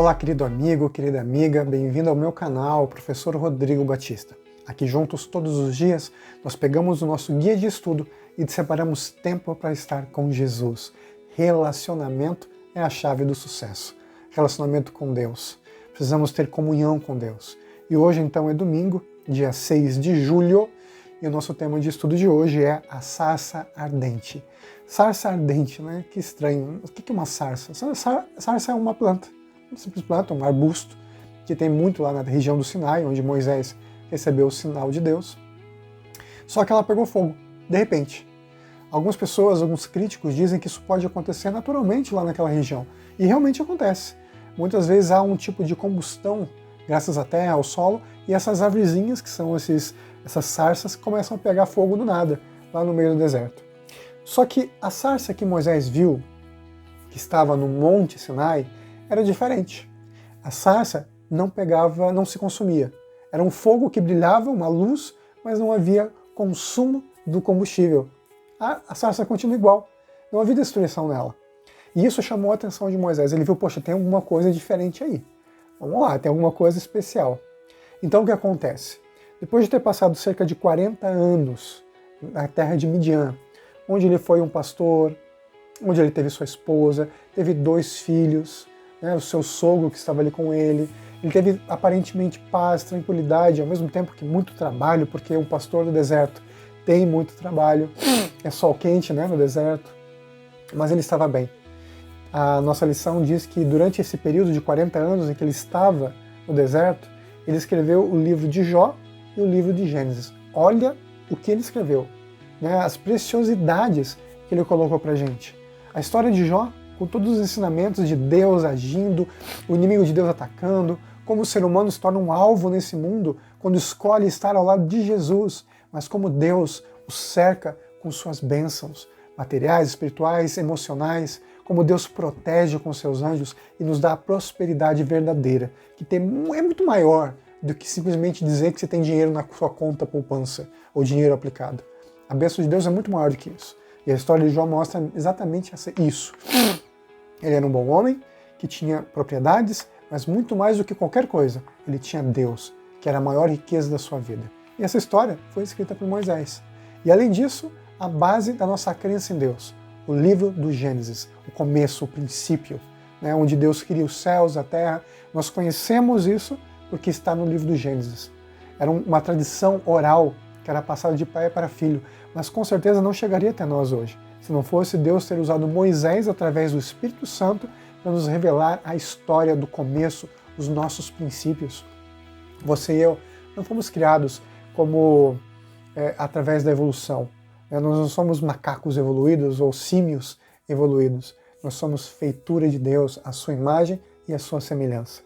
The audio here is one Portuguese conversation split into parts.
Olá, querido amigo, querida amiga, bem-vindo ao meu canal, Professor Rodrigo Batista. Aqui juntos, todos os dias, nós pegamos o nosso guia de estudo e separamos tempo para estar com Jesus. Relacionamento é a chave do sucesso. Relacionamento com Deus. Precisamos ter comunhão com Deus. E hoje, então, é domingo, dia 6 de julho, e o nosso tema de estudo de hoje é a sarça ardente. Sarça ardente, né? Que estranho. O que é uma sarça? Sarça é uma planta. Uma simples planta, um arbusto, que tem muito lá na região do Sinai, onde Moisés recebeu o sinal de Deus. Só que ela pegou fogo, de repente. Algumas pessoas, alguns críticos dizem que isso pode acontecer naturalmente lá naquela região. E realmente acontece. Muitas vezes há um tipo de combustão, graças à terra, ao solo, e essas árvorezinhas, que são essas sarças, começam a pegar fogo do nada, lá no meio do deserto. Só que a sarça que Moisés viu, que estava no Monte Sinai, era diferente. A sarça não pegava, não se consumia. Era um fogo que brilhava, uma luz, mas não havia consumo do combustível. A sarça continua igual, não havia destruição nela. E isso chamou a atenção de Moisés. Ele viu, poxa, tem alguma coisa diferente aí. Vamos lá, tem alguma coisa especial. Então o que acontece? Depois de ter passado cerca de 40 anos na terra de Midian, onde ele foi um pastor, onde ele teve sua esposa, teve 2 filhos, né, o seu sogro que estava ali com ele. Ele teve aparentemente paz, tranquilidade, ao mesmo tempo que muito trabalho, porque um pastor do deserto tem muito trabalho, é sol quente, né, no deserto, mas ele estava bem. A nossa lição diz que durante esse período de 40 anos em que ele estava no deserto, ele escreveu o livro de Jó e o livro de Gênesis. Olha o que ele escreveu, né, as preciosidades que ele colocou pra gente. A história de Jó, com todos os ensinamentos de Deus agindo, o inimigo de Deus atacando, como o ser humano se torna um alvo nesse mundo quando escolhe estar ao lado de Jesus, mas como Deus o cerca com suas bênçãos materiais, espirituais, emocionais, como Deus protege com seus anjos e nos dá a prosperidade verdadeira, que é muito maior do que simplesmente dizer que você tem dinheiro na sua conta poupança ou dinheiro aplicado. A bênção de Deus é muito maior do que isso. E a história de Jó mostra exatamente isso. Ele era um bom homem, que tinha propriedades, mas muito mais do que qualquer coisa, ele tinha Deus, que era a maior riqueza da sua vida. E essa história foi escrita por Moisés. E além disso, a base da nossa crença em Deus, o livro do Gênesis, o começo, o princípio, né, onde Deus cria os céus, a terra. Nós conhecemos isso porque está no livro do Gênesis. Era uma tradição oral que era passada de pai para filho, mas com certeza não chegaria até nós hoje, se não fosse Deus ter usado Moisés através do Espírito Santo para nos revelar a história do começo, os nossos princípios. Você e eu não fomos criados como através da evolução. Nós não somos macacos evoluídos ou símios evoluídos. Nós somos feitura de Deus, a sua imagem e a sua semelhança.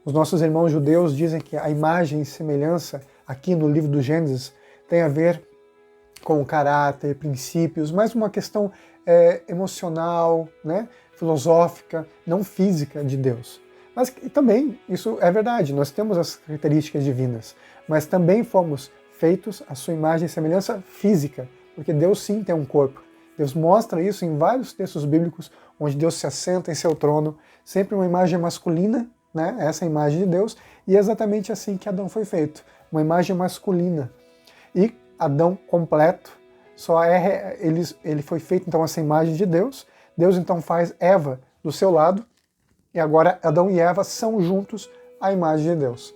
Os nossos irmãos judeus dizem que a imagem e semelhança aqui no livro do Gênesis tem a ver com caráter, princípios, mais uma questão emocional, né, filosófica, não física de Deus. Mas também, isso é verdade, nós temos as características divinas, mas também fomos feitos à sua imagem e semelhança física, porque Deus sim tem um corpo. Deus mostra isso em vários textos bíblicos, onde Deus se assenta em seu trono, sempre uma imagem masculina, né, essa é a imagem de Deus, e é exatamente assim que Adão foi feito, uma imagem masculina. E Adão completo, ele foi feito então essa imagem de Deus. Deus então faz Eva do seu lado, e agora Adão e Eva são juntos a imagem de Deus.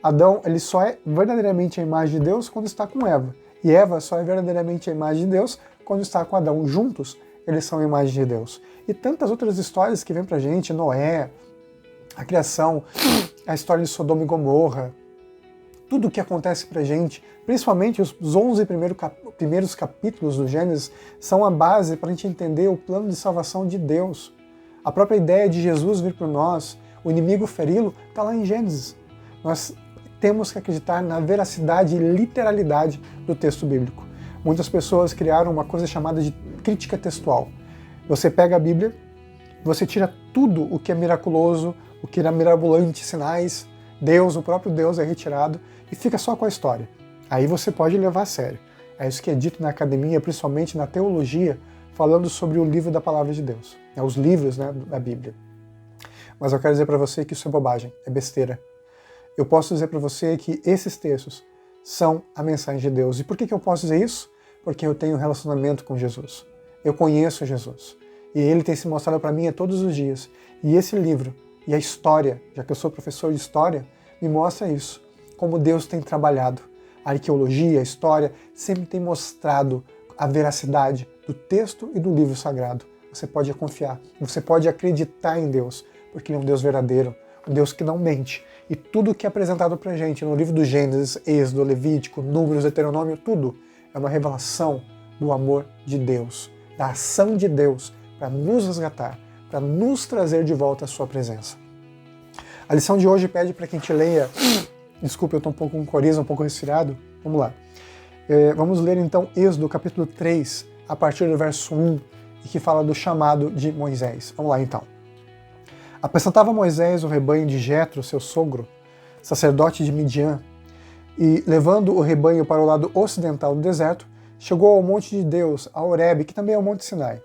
Adão, ele só é verdadeiramente a imagem de Deus quando está com Eva, e Eva só é verdadeiramente a imagem de Deus quando está com Adão. Juntos, eles são a imagem de Deus. E tantas outras histórias que vêm pra gente, Noé, a criação, a história de Sodoma e Gomorra, tudo o que acontece pra gente, principalmente os 11 primeiros capítulos do Gênesis, são a base para a gente entender o plano de salvação de Deus. A própria ideia de Jesus vir por nós, o inimigo feri-lo, está lá em Gênesis. Nós temos que acreditar na veracidade e literalidade do texto bíblico. Muitas pessoas criaram uma coisa chamada de crítica textual. Você pega a Bíblia, você tira tudo o que é miraculoso, o que era mirabolante, sinais, Deus, o próprio Deus é retirado e fica só com a história. Aí você pode levar a sério. É isso que é dito na academia, principalmente na teologia, falando sobre o livro da Palavra de Deus, os livros, né, da Bíblia. mas eu quero dizer para você que isso é bobagem, é besteira. Eu posso dizer para você que esses textos são a mensagem de Deus. E por que eu posso dizer isso? Porque eu tenho um relacionamento com Jesus. Eu conheço Jesus. E Ele tem se mostrado para mim a todos os dias. E esse livro, e a história, já que eu sou professor de história, me mostra isso. Como Deus tem trabalhado. A arqueologia, a história, sempre tem mostrado a veracidade do texto e do livro sagrado. Você pode confiar, você pode acreditar em Deus, porque Ele é um Deus verdadeiro, um Deus que não mente. E tudo que é apresentado para a gente no livro do Gênesis, Êxodo, Levítico, Números, Deuteronômio, tudo é uma revelação do amor de Deus, da ação de Deus para nos resgatar, para nos trazer de volta à sua presença. A lição de hoje pede para que a gente leia... Desculpe, eu estou um pouco com coriza, um pouco resfriado. Vamos lá. Vamos ler então Êxodo capítulo 3, a partir do verso 1, e que fala do chamado de Moisés. Vamos lá então. Apacentava Moisés o rebanho de Jetro, seu sogro, sacerdote de Midian, e, levando o rebanho para o lado ocidental do deserto, chegou ao monte de Deus, a Horebe, que também é o monte Sinai.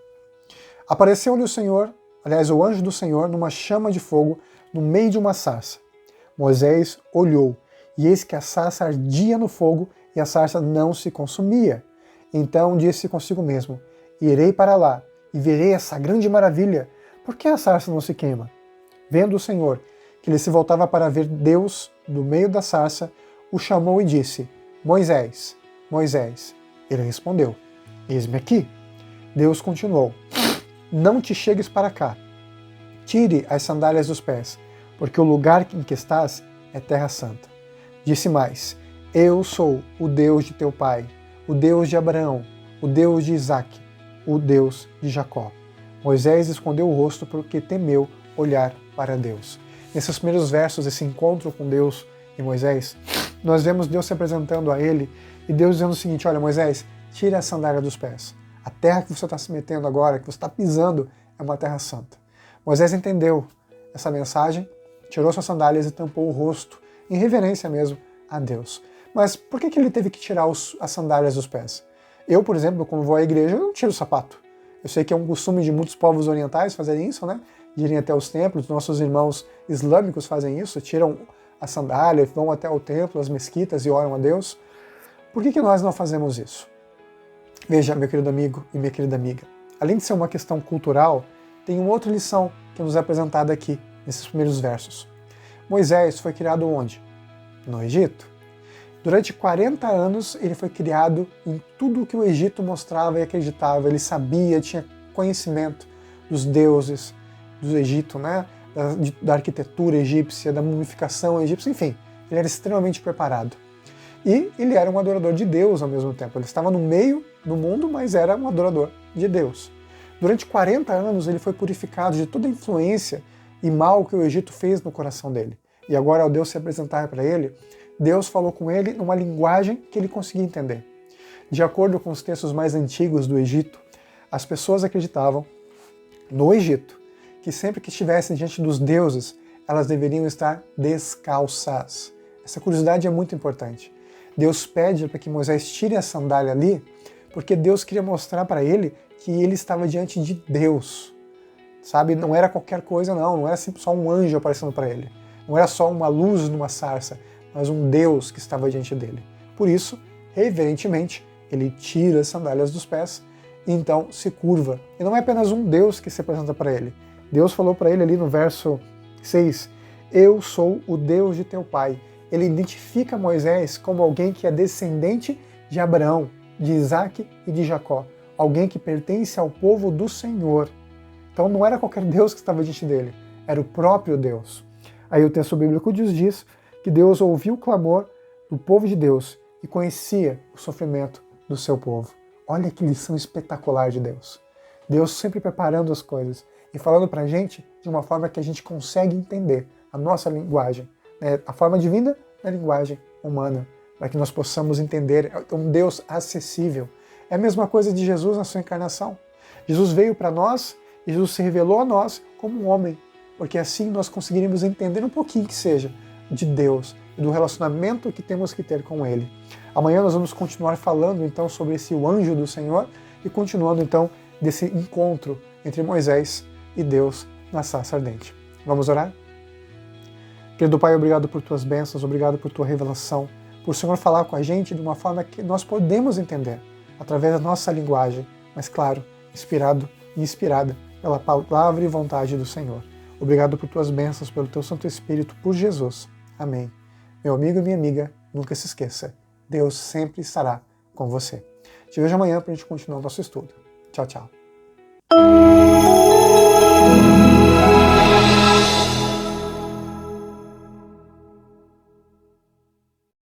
Apareceu-lhe o anjo do Senhor, numa chama de fogo, no meio de uma sarça. Moisés olhou, e eis que a sarça ardia no fogo, e a sarça não se consumia. Então disse consigo mesmo: irei para lá, e verei essa grande maravilha. Por que a sarça não se queima? Vendo o Senhor que ele se voltava para ver Deus do meio da sarça, o chamou e disse: Moisés, Moisés. Ele respondeu: eis-me aqui. Deus continuou: não te chegues para cá. Tire as sandálias dos pés, porque o lugar em que estás é terra santa. Disse mais: eu sou o Deus de teu pai, o Deus de Abraão, o Deus de Isaque, o Deus de Jacó. Moisés escondeu o rosto porque temeu olhar para Deus. Nesses primeiros versos, esse encontro com Deus e Moisés, nós vemos Deus se apresentando a ele e Deus dizendo o seguinte: olha, Moisés, tira a sandália dos pés. A terra que você está se metendo agora, que você está pisando, é uma terra santa. Moisés entendeu essa mensagem, tirou suas sandálias e tampou o rosto, em reverência mesmo a Deus. Mas por que ele teve que tirar as sandálias dos pés? Eu, por exemplo, quando vou à igreja, eu não tiro o sapato. Eu sei que é um costume de muitos povos orientais fazerem isso, né? De irem até os templos. Nossos irmãos islâmicos fazem isso, tiram a sandália, vão até o templo, as mesquitas e oram a Deus. Por que nós não fazemos isso? Veja, meu querido amigo e minha querida amiga, além de ser uma questão cultural, tem uma outra lição que nos é apresentada aqui, nesses primeiros versos. Moisés foi criado onde? No Egito. Durante 40 anos ele foi criado em tudo o que o Egito mostrava e acreditava. Ele sabia, tinha conhecimento dos deuses do Egito, né? Da arquitetura egípcia, da mumificação egípcia, enfim. Ele era extremamente preparado. E ele era um adorador de Deus ao mesmo tempo. Ele estava no meio do mundo, mas era um adorador de Deus. Durante 40 anos ele foi purificado de toda a influência e mal que o Egito fez no coração dele. E agora, ao Deus se apresentar para ele, Deus falou com ele numa linguagem que ele conseguia entender. De acordo com os textos mais antigos do Egito, as pessoas acreditavam, no Egito, que sempre que estivessem diante dos deuses, elas deveriam estar descalças. Essa curiosidade é muito importante. Deus pede para que Moisés tire a sandália ali, porque Deus queria mostrar para ele que ele estava diante de Deus. Sabe? Não era qualquer coisa, não era só um anjo aparecendo para ele. Não era só uma luz numa sarça, mas um Deus que estava diante dele. Por isso, reverentemente, ele tira as sandálias dos pés e então se curva. E não é apenas um Deus que se apresenta para ele. Deus falou para ele ali no verso 6, eu sou o Deus de teu pai. Ele identifica Moisés como alguém que é descendente de Abraão, de Isaque e de Jacó. Alguém que pertence ao povo do Senhor. Então não era qualquer Deus que estava diante dele, era o próprio Deus. Aí o texto bíblico diz que Deus ouviu o clamor do povo de Deus e conhecia o sofrimento do seu povo. Olha que lição espetacular de Deus. Deus sempre preparando as coisas e falando para a gente de uma forma que a gente consegue entender a nossa linguagem. A forma divina é a linguagem humana, para que nós possamos entender um Deus acessível. É a mesma coisa de Jesus na sua encarnação. Jesus veio para nós e Jesus se revelou a nós como um homem, porque assim nós conseguiríamos entender um pouquinho que seja de Deus e do relacionamento que temos que ter com Ele. Amanhã nós vamos continuar falando então sobre esse anjo do Senhor e continuando então desse encontro entre Moisés e Deus na sarça ardente. Vamos orar? Querido Pai, obrigado por tuas bênçãos, obrigado por tua revelação, por o Senhor falar com a gente de uma forma que nós podemos entender, através da nossa linguagem, mas claro, inspirado e inspirada pela palavra e vontade do Senhor. Obrigado por tuas bênçãos, pelo teu Santo Espírito, por Jesus. Amém. Meu amigo e minha amiga, nunca se esqueça, Deus sempre estará com você. Te vejo amanhã para a gente continuar o nosso estudo. Tchau, tchau.